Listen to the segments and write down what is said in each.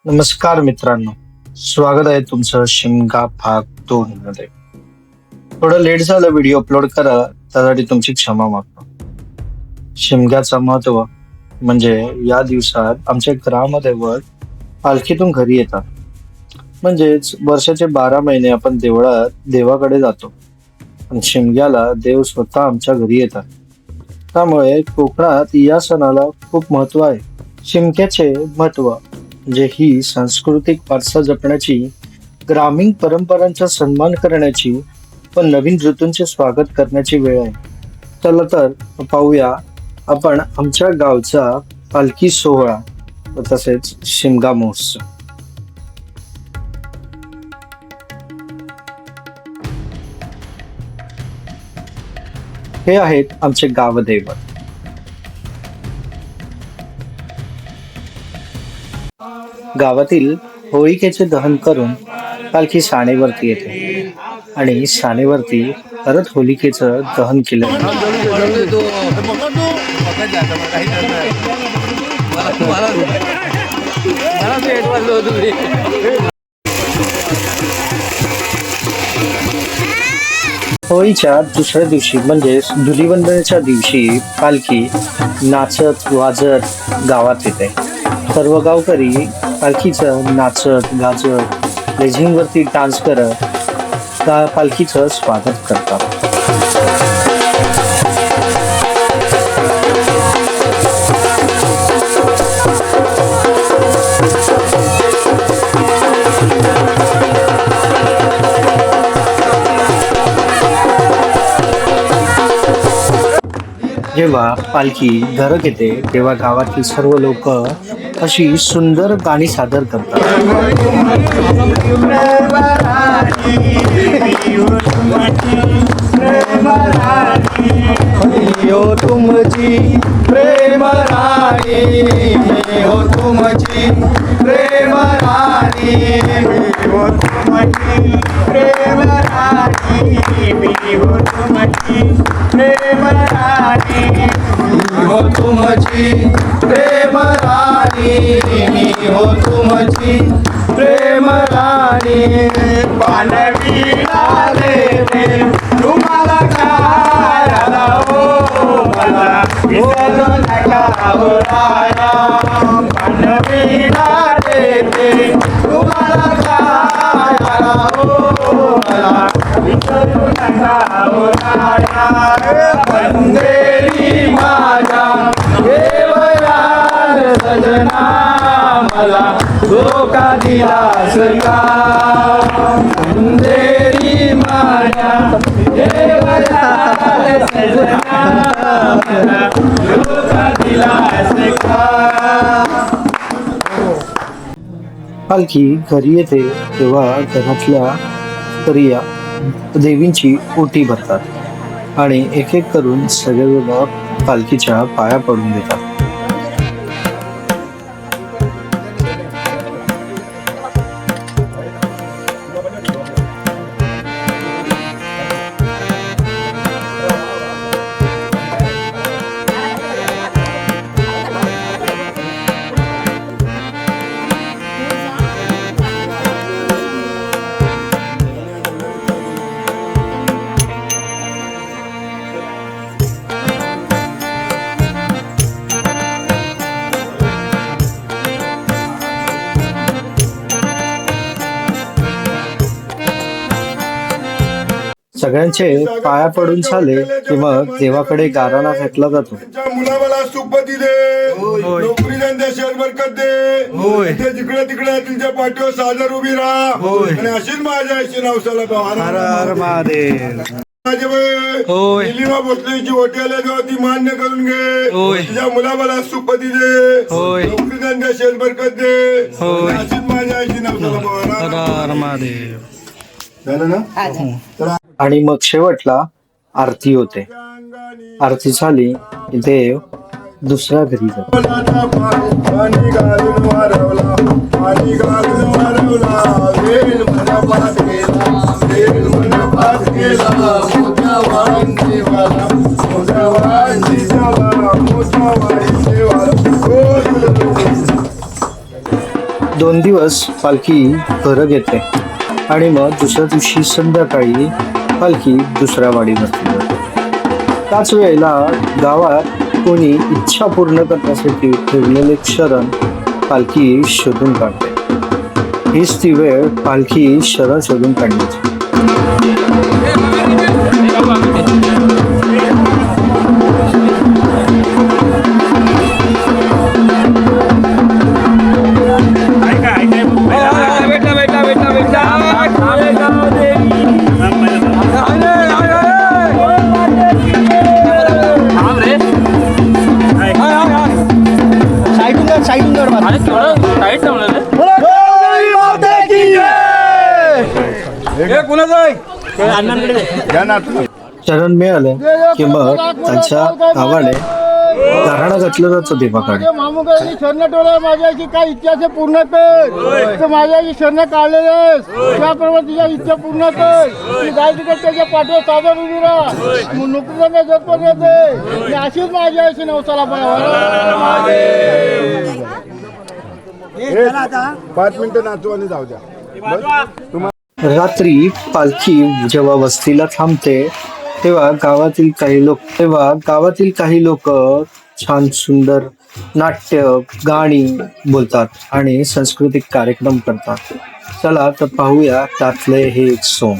नमस्कार मित्रांनो, स्वागत आहे तुमचं शिमगा भाग 2 मध्ये. थोडं लेट झालं व्हिडिओ अपलोड करा, त्यासाठी तुमची क्षमा मागतो. शिमग्याचं महत्व म्हणजे या दिवसात आमचे ग्रामदैवत पालखीतून घरी येतात. म्हणजेच वर्षाचे 12 महिने आपण देवळात देवाकडे जातो आणि शिमग्याला देव स्वतः आमच्या घरी येतात. त्यामुळे कोकणात या सणाला खूप महत्व आहे. शिमग्याचे महत्व म्हणजे ही सांस्कृतिक वारसा जपण्याची, ग्रामीण परंपरांचा सन्मान करण्याची व नवीन ऋतूंचे स्वागत करण्याची वेळ आहे. चला तर पाहूया आपण आमच्या गावचा पालखी सोहळा व तसेच शिमगा महोत्सव. हे आहेत आमचे गावदैवत. गावातील होळिकेचे दहन करून पालखी सानेवरती येते आणि सानेवरती परत होलिकेचं दहन केलं होळीच्या दुसऱ्या दिवशी म्हणजेच धुलीवंदनेच्या दिवशी पालखी नाचत वाजत गावात येते. सर्व गावकरी पालखीचं नाचत गाजत लेझिमवरती डान्स करत पालखीचं स्वागत करतात. जेव्हा पालखी घरात येते तेव्हा गावातील सर्व लोक अशी सुंदर गाणी सादर करतात. तुमची प्रेम राणी हो, तुमची प्रेम राणी हो, तुमची प्रेम राणी हो, तुमची प्रेम राणी हो, तुमची प्रेम राणी हो, तुमची प्रेम राणी. पानवी रे तुम्हाला काय आला हो, मला विसरू नका हो राया. पानवी रे तुम्हाला काय आला हो, मला विसरू नका हो राया. बंदेरी माझ्या देवयार सजना, मला धोका दिलास का. बंदेरी माझ्या देवयार सजना, मला धोका दिलास का. पालखी घरी येते तेव्हा घरातल्या स्त्रिया देवींची ओटी भरतात आणि एक एक करून सगळेजण पालखीच्या पाया पडून देतात. सगळ्यांचे पाया पडून झाले की मग देवाकडे गाराणा फेकला जातो. मुलाला सुखपती दे, नोकरी धंद्या शेअर बरकत दे, ते जिकडे तिकडे तुमच्या पाठीवर सादर उभी राहा आणि अशीच माझ्या आईची नवसाला दिल्लीमा भोसलेची होटेल ती मान्य करून घे. तुझ्या मुलाला सुखपती दे, नोकरी धंद्या शेअर बरकत दे, अशीच माझ्या आईची नवसाला झालं ना. आणि मग शेवटला आरती होते. आरती झाली की देव दुसऱ्या घरी जातो. पाणी घालून वारवला, पाणी घालून वारवला, वेल मनपात गेला, वेल मनपात गेला. मोठ्यावान देवाला, मोठ्यावान देवाला, मोठ्यावान देवाला. 2 दिवस पालखी घरं घेते आणि मग दुसऱ्या दिवशी संध्याकाळी पालखी दुसऱ्या वाडीवरती जाते. त्याच वेळेला गावात कोणी इच्छा पूर्ण करण्यासाठी ठेवलेले शरण पालखी शोधून काढते. हीच ती वेळ पालखी शरण शोधून काढण्याची. शरण मिळालं की मग त्यांच्या गावाने घराणा घातलं जातं देवाकडे. मामुगाची शरण टोला माझ्याची काय इच्छा असेल पूर्ण कर. तर माझ्याची शरण काढलेले आहेस त्याप्रमाणे तुझ्या इच्छा पूर्ण कर. ती गाय तिकडे त्याच्या पाठीवर सादर उभी राहा. नोकरीला जर येते अशीच माझी आईची नवसाला पण 5 मिनिटं नाचू आणि जाऊ द्या. रात्री पालखी जेव्हा वस्तीला थांबते तेव्हा गावातील काही लोक छान सुंदर नाट्य गाणी बोलतात आणि सांस्कृतिक कार्यक्रम करतात. चला तर पाहूया त्यातले हे एक सोंग.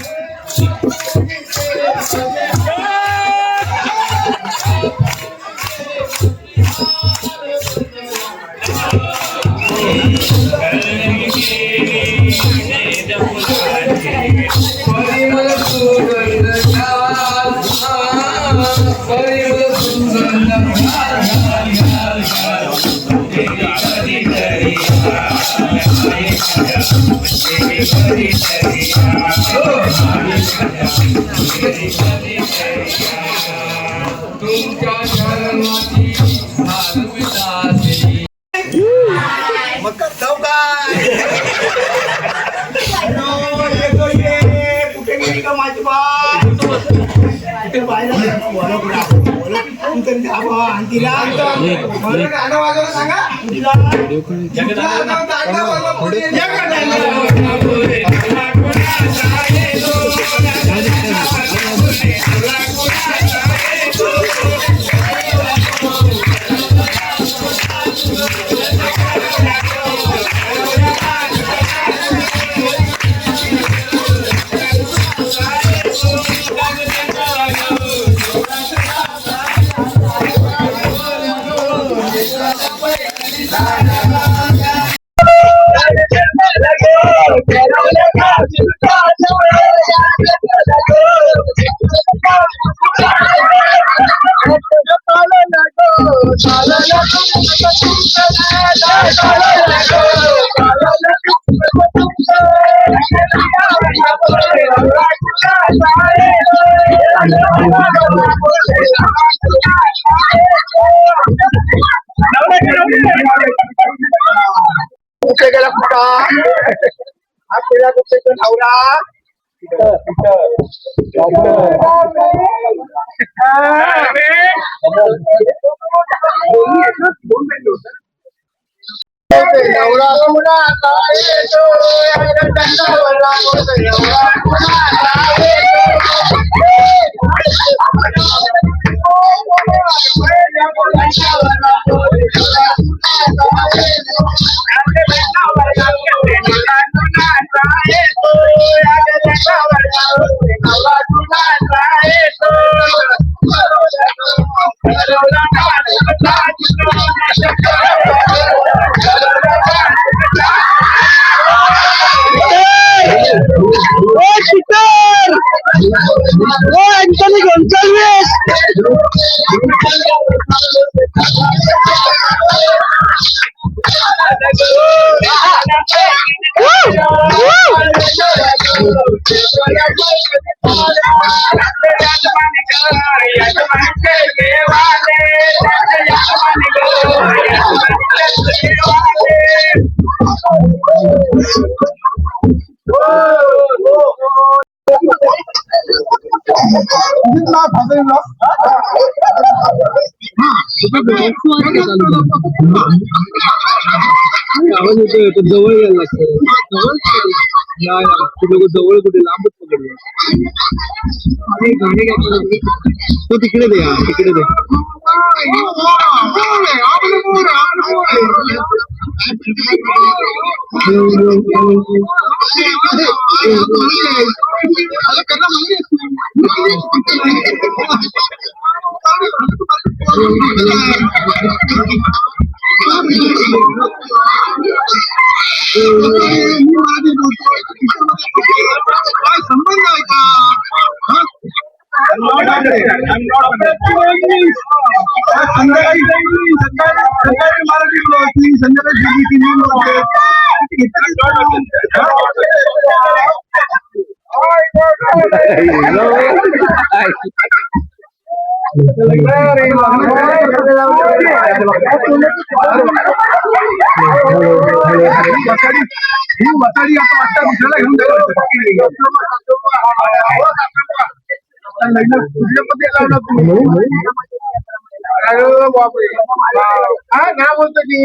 आवाज येतोय पण जवळ यायला लागतं. नाही तू लोक जवळ कुठे लांबच पकडले. गाणी तो तिकडे दे तिकडे दे. काय संबंध आहे का? वसाडी आता वाटतं दुसऱ्याला घेऊन काय बोलतो की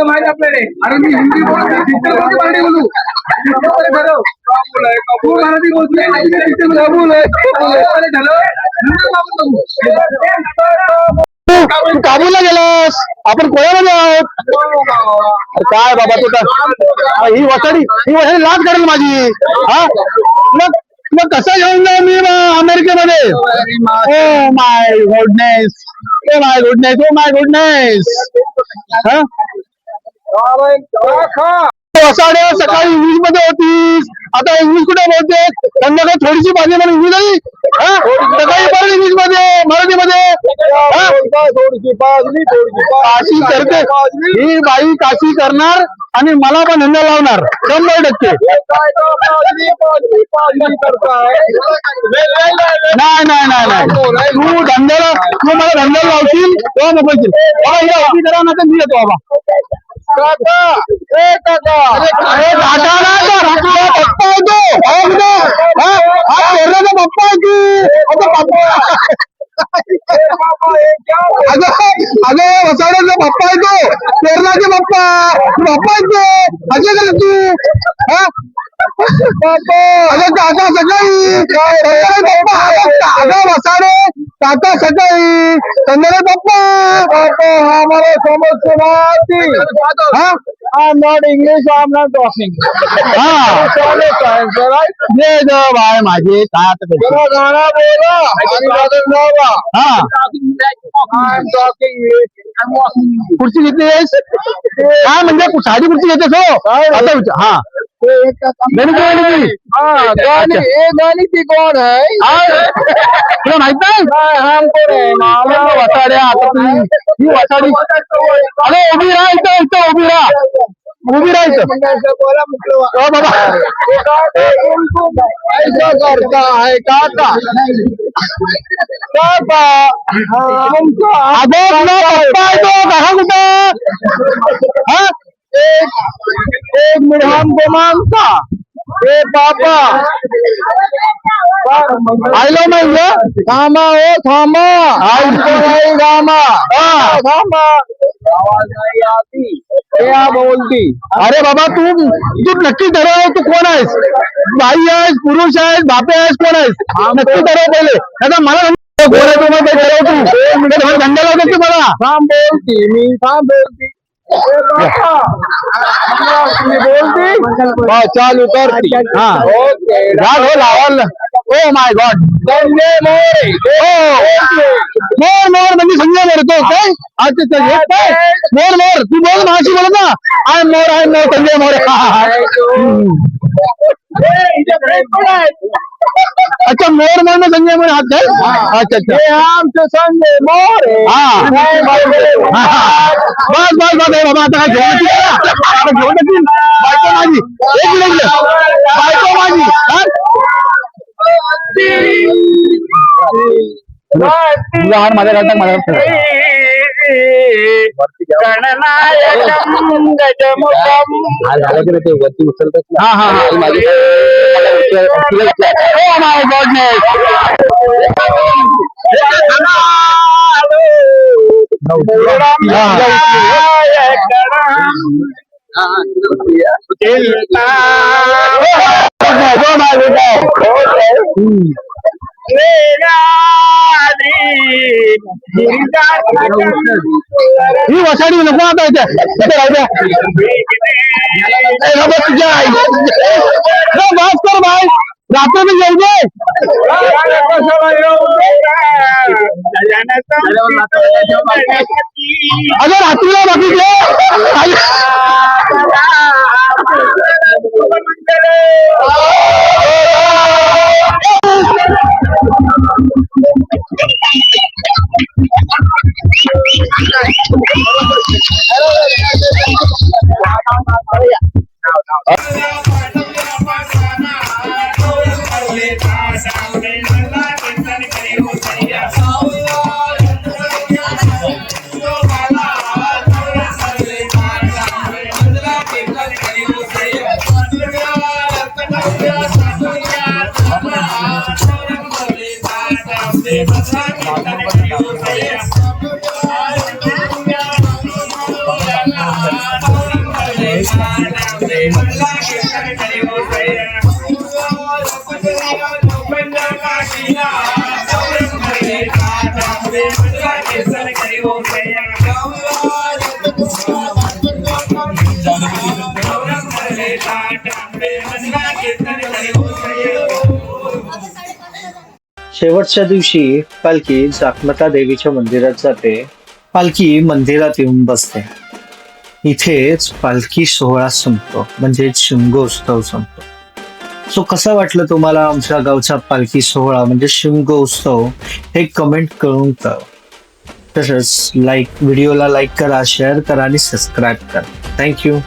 माहिती आपल्याला. अरे मी हिंदी बोलतो मराठी बोलतोय काबूलला गेलास आपण कोणामध्ये आहोत. काय बाबा तू ही वसाडी लाच करेल माझी. हा मग कसं घेऊन जाऊ मी अमेरिकेमध्ये. Oh my goodness oh my goodness oh my goodness. वसाड्या सकाळी इंग्लिश मध्ये होतीस आता इंग्लिश कुठे बोलते. संध्याकाळी थोडीशी भाजी मला इंग्लिश नाही. सकाळी परत इंग्लिश मध्ये मराठीमध्ये काशी करते ही बाई. काशी करणार आणि मला पण धंदा लावणार 100%. नाही नाही नाही नाही तू मला धंद्याला लावशील तेव्हा मोकळशील. बाबा हिला उभी करा ना तर मी येतो बाबा. पप्पा आहे तू अगं वसाड्याचा पप्पा आहे तो पेरणाचे पप्पा आहे तो असे कर तू. अगं काका सकाळी अगं वसाडे काका सकाळी संध्याकाळी पप्पा आम्हाला समजतो ना. I'm not English, I'm not talking. भाई माझे काय आता गाणं बोला. खुर्ची घेतली काय म्हणजे साधी खुर्ची घेतेस हो आता हा गाणी ती कोण आहे तुला माहित नाही. वसाड्या आता ही वसाडी अरे उभी राहा इथं उभी राहा बाबा ऐसा करता है काका एक मिनिट हमको मानता ए पापा आयलो म्हणजे थांबा हो थांबा थांबा आवाज नाही आती क्या बोलती. अरे बाबा तू नक्की ठरव तू कोण आहेस. बाई आहेस पुरुष आहेस बापे आहेस कोण आहेस नक्की ठरव पहिले. आता मला धंदा लावतो की मला थांब बोलती मी थांब बोलती बोलती चालू करती. हा लावाल. Oh my God Sanjay More मोर म्हणजे संजय मोरे तो काय अच्छा मोर तू बोल माझी बोलत ना. आय मोर संजय मोरे. अच्छा मोर म्हणून संजय मोरे हात काय अच्छा आमचं संजय मोरे. बस बाबा आता काय घेऊन येतील बायको माझी एक मिनिट बायको माझी माझ्या घालतात माझ्या झालं ते वरती उचलतात. ही वसाडी नको आता इथे बस कर भाई रात्री में येऊ दे अगं रात्रीला बाकी शेवटच्या दिवशी पालखी जाकमता देवीच्या मंदिरात जाते. पालखी मंदिरात येऊन बसते. इथेच पालखी सोहळा संपतो, म्हणजे शिमगोत्सव संपतो. सो कसा वाटलं तुम्हाला आमच्या गावचा पालखी सोहळा म्हणजे शिमगोत्सव हे कमेंट करून कळवा. तसंच व्हिडिओला लाईक करा, शेअर करा आणि सबस्क्राईब करा. थँक्यू.